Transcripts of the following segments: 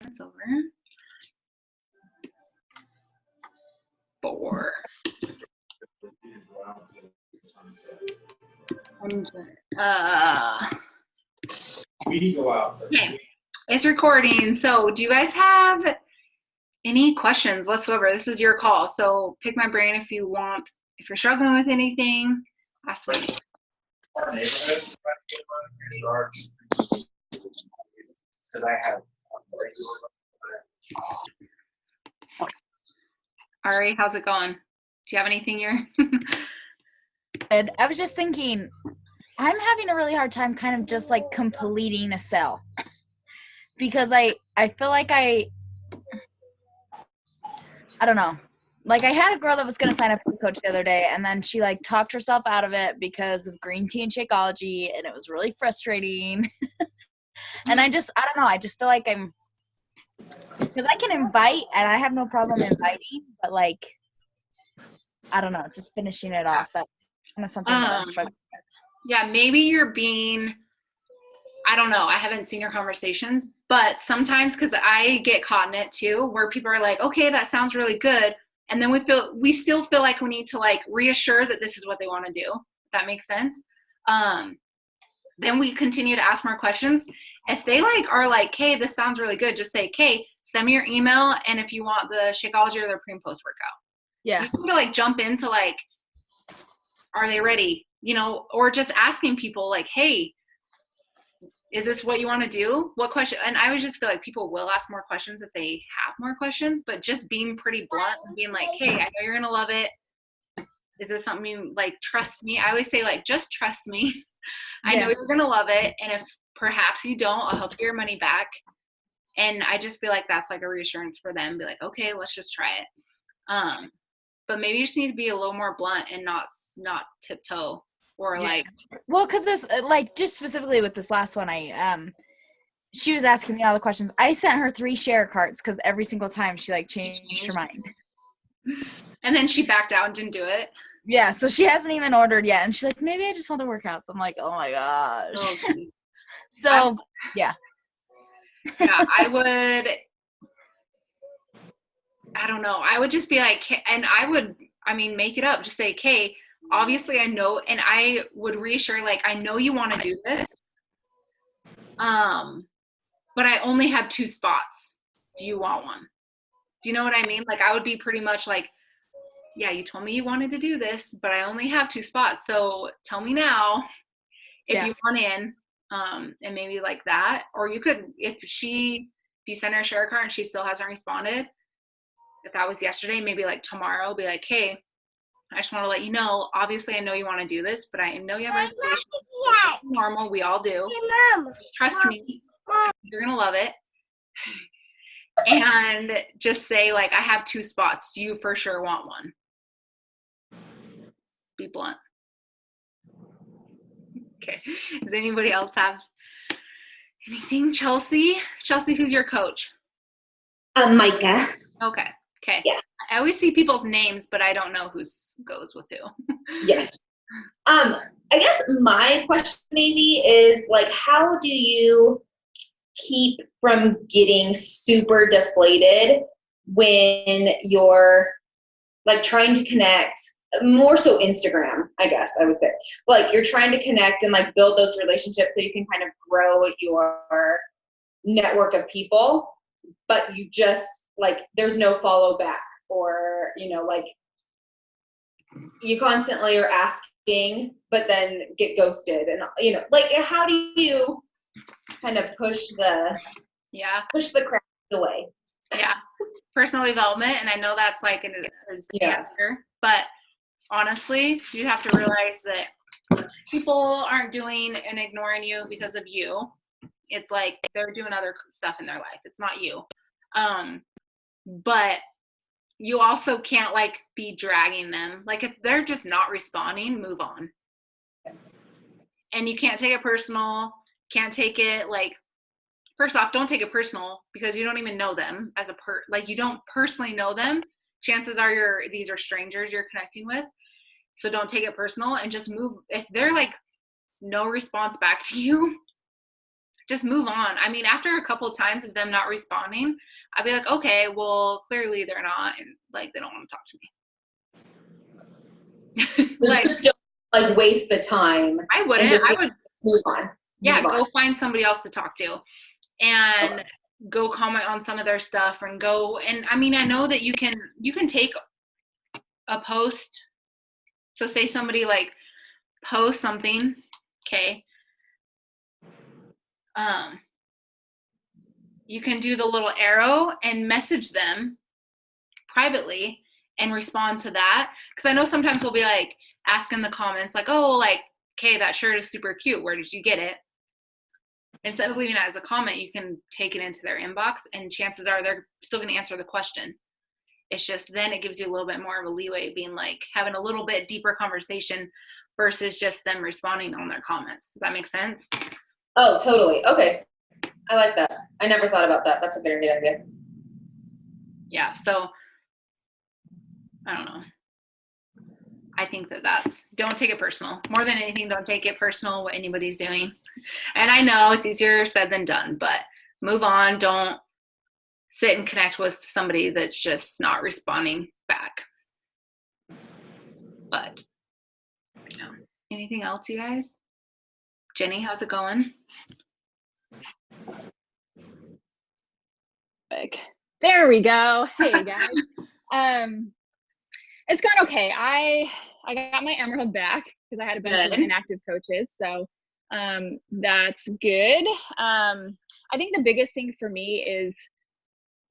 It's over. 4. We go out. Okay, it's recording. So do you guys have any questions whatsoever? This is your call. So pick my brain if you want. If you're struggling with anything, ask me. Our neighborhood, because I have. Arie, how's it going? Do you have anything you're? And I was just thinking, I'm having a really hard time kind of just like completing a cell because I feel like I don't know. Like I had a girl that was going to sign up as a coach the other day, and then she like talked herself out of it because of green tea and Shakeology, and it was really frustrating. And I don't know. I just feel like because I can invite and I have no problem inviting, but like, I don't know, just finishing it off. That's kind of something that I'm struggling with. Yeah, maybe you're being, I don't know, I haven't seen your conversations, but sometimes, because I get caught in it too, where people are like, okay, that sounds really good. And then we still feel like we need to like reassure that this is what they want to do. If that makes sense. Then we continue to ask more questions. If they like are like, hey, this sounds really good, just say, okay, send me your email. And if you want the Shakeology or their pre and post workout. Yeah. You need to like jump into like, are they ready? You know, or just asking people like, hey, is this what you want to do? What question? And I would just feel like people will ask more questions if they have more questions, but just being pretty blunt and being like, hey, I know you're going to love it. Is this something you like, trust me? I always say like, just trust me. I know you're going to love it. And if perhaps you don't, I'll help you your money back. And I just feel like that's like a reassurance for them. Be like, okay, let's just try it. But maybe you just need to be a little more blunt and not tiptoe or like. Well, because this, like, just specifically with this last one, she was asking me all the questions. I sent her 3 share cards because every single time she like changed her mind. And then she backed out and didn't do it. Yeah, so she hasn't even ordered yet, and she's like, maybe I just want the workouts. I'm like, oh my gosh. Oh, so yeah. Yeah, I don't know. I would just be like, and make it up. Just say, okay, obviously I know, and I would reassure, like, I know you want to do this, but I only have 2 spots. Do you want one? Do you know what I mean? Like, I would be pretty much like, yeah, you told me you wanted to do this, but I only have 2 spots. So tell me now if you want in, and maybe like that. Or you could, if you send her a share card and she still hasn't responded, if that was yesterday, maybe like tomorrow, be like, hey, I just want to let you know, obviously I know you want to do this, but I know you have reservations. It's normal, we all do. Just trust me, you're going to love it. And just say like, I have 2 spots. Do you for sure want one? Be blunt. Okay. Does anybody else have anything? Chelsea, who's your coach? Micah. Okay. Yeah. I always see people's names, but I don't know who goes with who. Yes. I guess my question maybe is like, how do you keep from getting super deflated when you're like trying to connect, more so Instagram, I guess I would say. Like you're trying to connect and like build those relationships so you can kind of grow your network of people, but you just like, there's no follow back, or, you know, like you constantly are asking, but then get ghosted, and, you know, like how do you kind of push the crap away? Yeah. Personal development. And I know that's like an answer, but honestly, you have to realize that people aren't doing and ignoring you because of you. It's like they're doing other stuff in their life. It's not you. But you also can't like be dragging them. Like if they're just not responding, move on. And you can't take it personal. Can't take it like, first off, don't take it personal because you don't even know them as like you don't personally know them. Chances are these are strangers you're connecting with. So don't take it personal and just move. If they're like no response back to you, just move on. I mean, after a couple of times of them not responding, I'd be like, okay, well, clearly they're not, and like they don't want to talk to me. So Like, just don't like waste the time. I wouldn't. Just I would move on. Yeah, Move on. go find somebody else to talk to, and go comment on some of their stuff, and go. And I mean, I know that you can take a post. So say somebody like post something, okay. You can do the little arrow and message them privately and respond to that. Because I know sometimes we'll be like asking the comments like, oh, like, okay, that shirt is super cute. Where did you get it? Instead of leaving it as a comment, you can take it into their inbox, and chances are they're still going to answer the question. It's just then it gives you a little bit more of a leeway, being like having a little bit deeper conversation versus just them responding on their comments. Does that make sense? Oh, totally. Okay. I like that. I never thought about that. That's a very good idea. Yeah. So I don't know. I think that's, don't take it personal. More than anything, don't take it personal what anybody's doing. And I know it's easier said than done, but move on. Don't sit and connect with somebody that's just not responding back. But, you know, anything else, you guys? Jenny, how's it going? There we go. Hey guys. It's gone okay. I got my Emerald back because I had a bunch of inactive coaches, so that's good. I think the biggest thing for me is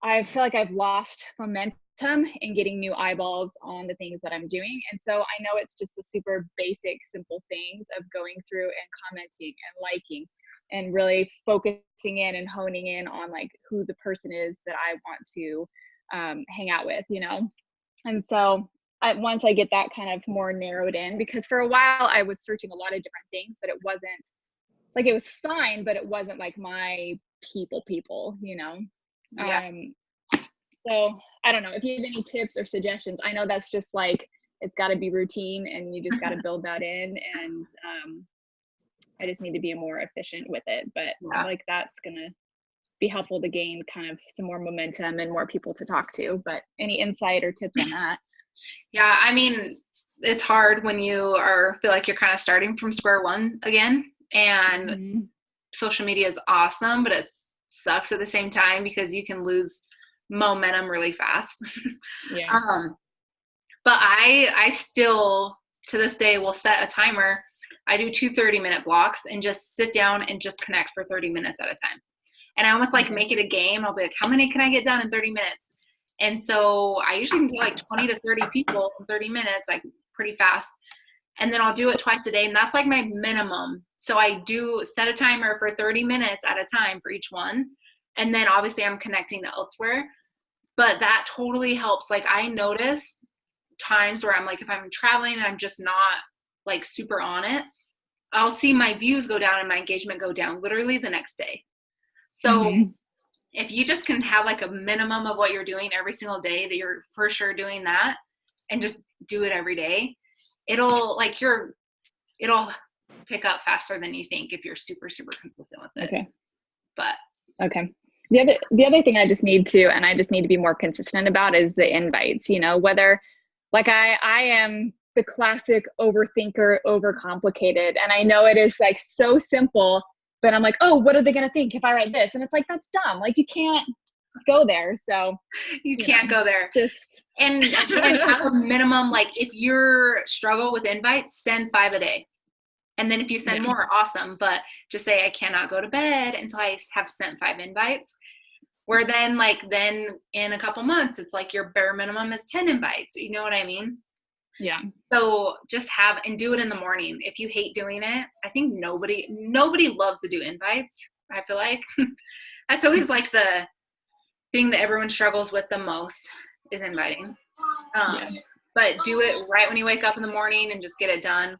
I feel like I've lost momentum in getting new eyeballs on the things that I'm doing, and so I know it's just the super basic, simple things of going through and commenting and liking and really focusing in and honing in on like who the person is that I want to hang out with, you know. And so once I get that kind of more narrowed in, because for a while I was searching a lot of different things, but it wasn't like, it was fine, but it wasn't like my people, you know? Yeah. So I don't know if you have any tips or suggestions. I know that's just like, it's got to be routine and you just got to build that in. And I just need to be more efficient with it. But I feel like that's going to be helpful to gain kind of some more momentum and more people to talk to. But any insight or tips on that? Yeah, I mean, it's hard when you feel like you're kind of starting from square one again. And social media is awesome, but it sucks at the same time because you can lose momentum really fast. Yeah. But I still to this day will set a timer. I do 2 30-minute blocks and just sit down and just connect for 30 minutes at a time. And I almost like make it a game. I'll be like, how many can I get done in 30 minutes? And so I usually can get like 20 to 30 people in 30 minutes, like pretty fast. And then I'll do it twice a day. And that's like my minimum. So I do set a timer for 30 minutes at a time for each one. And then obviously I'm connecting to elsewhere. But that totally helps. Like I notice times where I'm like, if I'm traveling and I'm just not like super on it, I'll see my views go down and my engagement go down literally the next day. So if you just can have like a minimum of what you're doing every single day, that you're for sure doing that, and just do it every day, it'll pick up faster than you think if you're super, super consistent with it. Okay. But okay. The other thing I just need to be more consistent about is the invites, you know, whether like I am the classic overthinker, overcomplicated. And I know it is like so simple, but I'm like, oh, what are they going to think if I write this? And it's like, that's dumb. Like you can't go there. So you can't go there. And have a minimum, like if you're struggle with invites, send 5 a day. And then if you send more, awesome. But just say, I cannot go to bed until I have sent 5 invites. Where then in a couple months, it's like your bare minimum is 10 invites. You know what I mean? Yeah. So just do it in the morning. If you hate doing it, I think nobody loves to do invites. I feel like that's always like the thing that everyone struggles with the most is inviting. But do it right when you wake up in the morning and just get it done.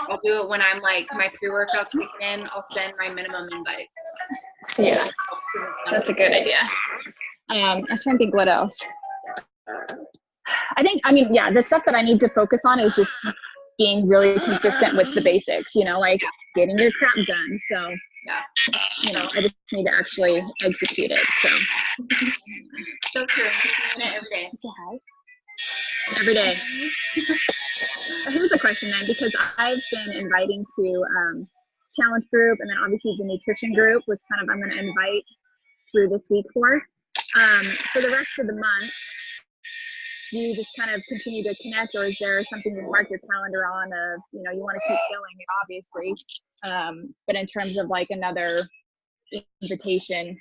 I'll do it when I'm like my pre-workout's kicking in. I'll send my minimum invites. Yeah, that's a good idea. I was trying to think what else. The stuff that I need to focus on is just being really consistent with the basics, you know, like getting your crap done. So Yeah. I just need to actually execute it. So So true. Just doing it every day. say hi. Every day. Here's a question then, because I've been inviting to challenge group, and then obviously the nutrition group was kind of, I'm going to invite through this week for the rest of the month. Do you just kind of continue to connect, or is there something you mark your calendar on of, you want to keep filling it, obviously, but in terms of like another invitation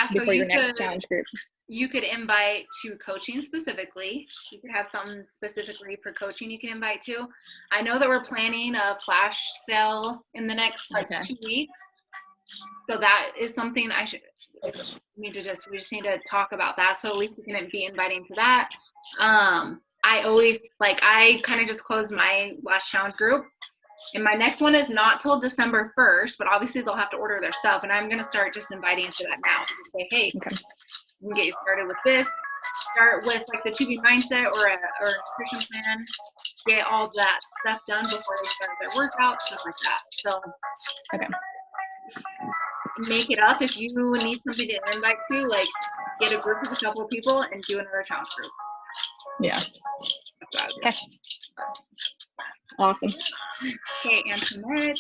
So before your next challenge group? You could invite to coaching specifically. You could have something specifically for coaching you can invite to. I know that we're planning a flash sale in the next 2 weeks. So that is something we just need to talk about that. So at least we can be inviting to that. I kind of just closed my last challenge group. And my next one is not till December 1st, but obviously they'll have to order their stuff. And I'm going to start just inviting to that now. Just say, hey, we can get you started with this. Start with like the 2B mindset or a nutrition plan. Get all that stuff done before they start their workout, stuff like that. So make it up if you need something to invite to, like get a group of a couple of people and do another challenge group. Yeah. Okay. Awesome. Okay, Antoinette.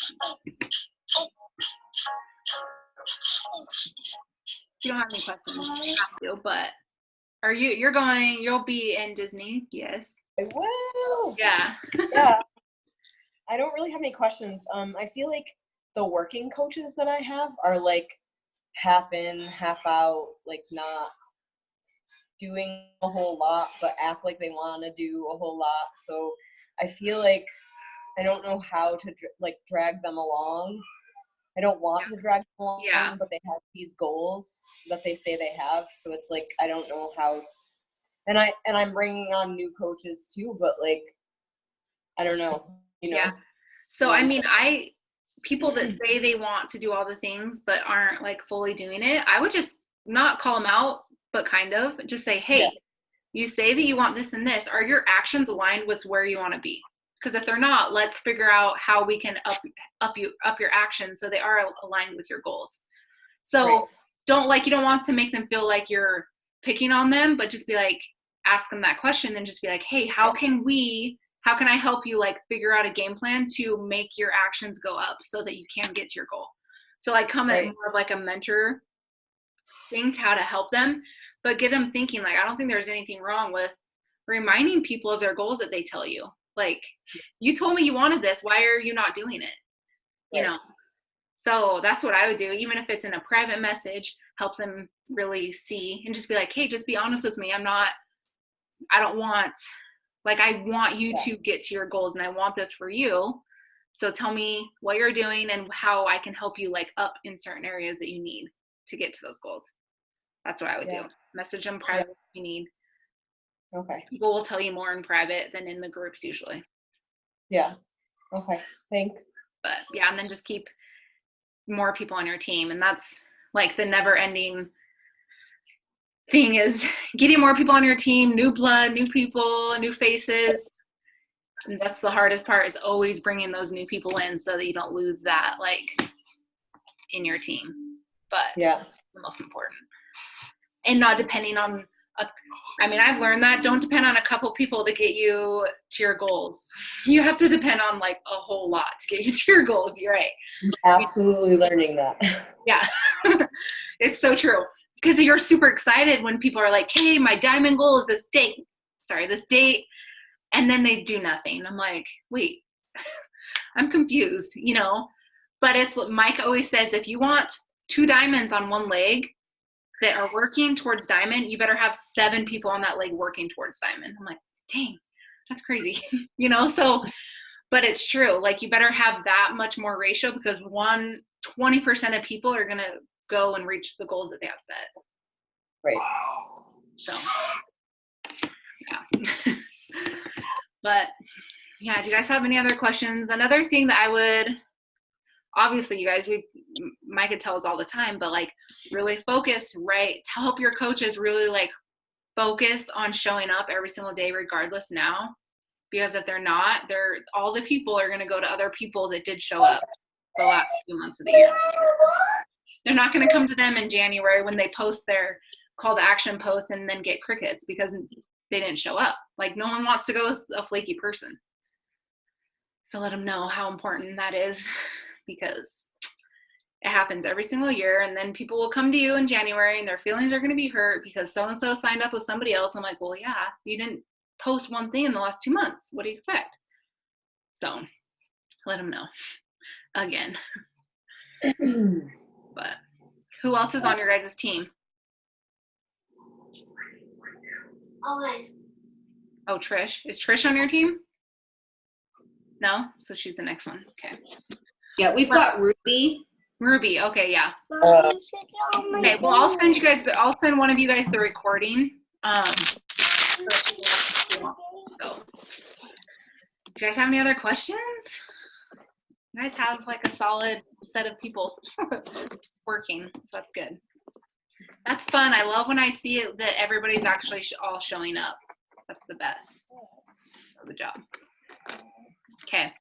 You don't have any questions, but you'll be in Disney, yes? I will. Yeah. Yeah. I don't really have any questions. I feel like the working coaches that I have are like half in, half out, like not doing a whole lot, but act like they want to do a whole lot. So I feel like I don't know how to drag them along. I don't want to drag them along, but they have these goals that they say they have. So it's like, I don't know how, and I'm bringing on new coaches too, but like, I don't know, Yeah. So, I mean, people that say they want to do all the things, but aren't like fully doing it, I would just not call them out, but kind of just say, hey, you say that you want this and this. Are your actions aligned with where you want to be? Because if they're not, let's figure out how we can up your actions so they are aligned with your goals. So you don't want to make them feel like you're picking on them, but just be like, ask them that question and just be like, hey, how can I help you like figure out a game plan to make your actions go up so that you can get to your goal? So like come at more of like a mentor thing, how to help them, but get them thinking like, I don't think there's anything wrong with reminding people of their goals that they tell you. Like, you told me you wanted this, why are you not doing it? You know? So that's what I would do, even if it's in a private message, help them really see and just be like, hey, just be honest with me. I want you to get to your goals and I want this for you. So tell me what you're doing and how I can help you like up in certain areas that you need to get to those goals. That's what I would do. Message them private if you need. Okay. People will tell you more in private than in the groups usually. Yeah. Okay. Thanks. But and then just keep more people on your team. And that's like the never ending thing is getting more people on your team, new blood, new people, new faces. And that's the hardest part, is always bringing those new people in so that you don't lose that like in your team. But the most important. And not depending on I've learned that don't depend on a couple people to get you to your goals. You have to depend on like a whole lot to get you to your goals. You're right. Absolutely learning that. Yeah. It's so true. Because you're super excited when people are like, hey, my diamond goal is this date. And then they do nothing. I'm like, wait, I'm confused, But it's, Mike always says, if you want 2 diamonds on one leg that are working towards diamond, you better have 7 people on that leg working towards diamond. I'm like, dang, that's crazy, So, but it's true. Like, you better have that much more ratio, because 20% of people are going to go and reach the goals that they have set. Right. So, yeah. But yeah, do you guys have any other questions? Another thing that I would, obviously you guys, Micah tells all the time, but like really focus, right? To help your coaches really like focus on showing up every single day regardless now. Because if they're not, all the people are going to go to other people that did show up. the last 2 months of the year. They're not going to come to them in January when they post their call to action post and then get crickets because they didn't show up. Like, no one wants to go with a flaky person. So let them know how important that is, because it happens every single year. And then people will come to you in January and their feelings are going to be hurt because so-and-so signed up with somebody else. I'm like, well, yeah, you didn't post one thing in the last 2 months. What do you expect? So let them know again. But who else is on your guys' team? Oh, Trish. Is Trish on your team? No? So she's the next one. Okay. Yeah, we've got Ruby. Ruby. Okay, yeah. Okay, well, I'll send one of you guys the recording. So, do you guys have any other questions? You guys have like a solid set of people working, so that's good. That's fun. I love when I see it, that everybody's actually all showing up. That's the best. So good job. Okay.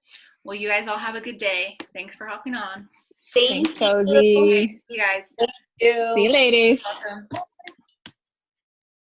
Well, you guys all have a good day. Thanks for hopping on. Thank Thanks, you. Sophie. You guys. Thank you. See you, ladies. Welcome.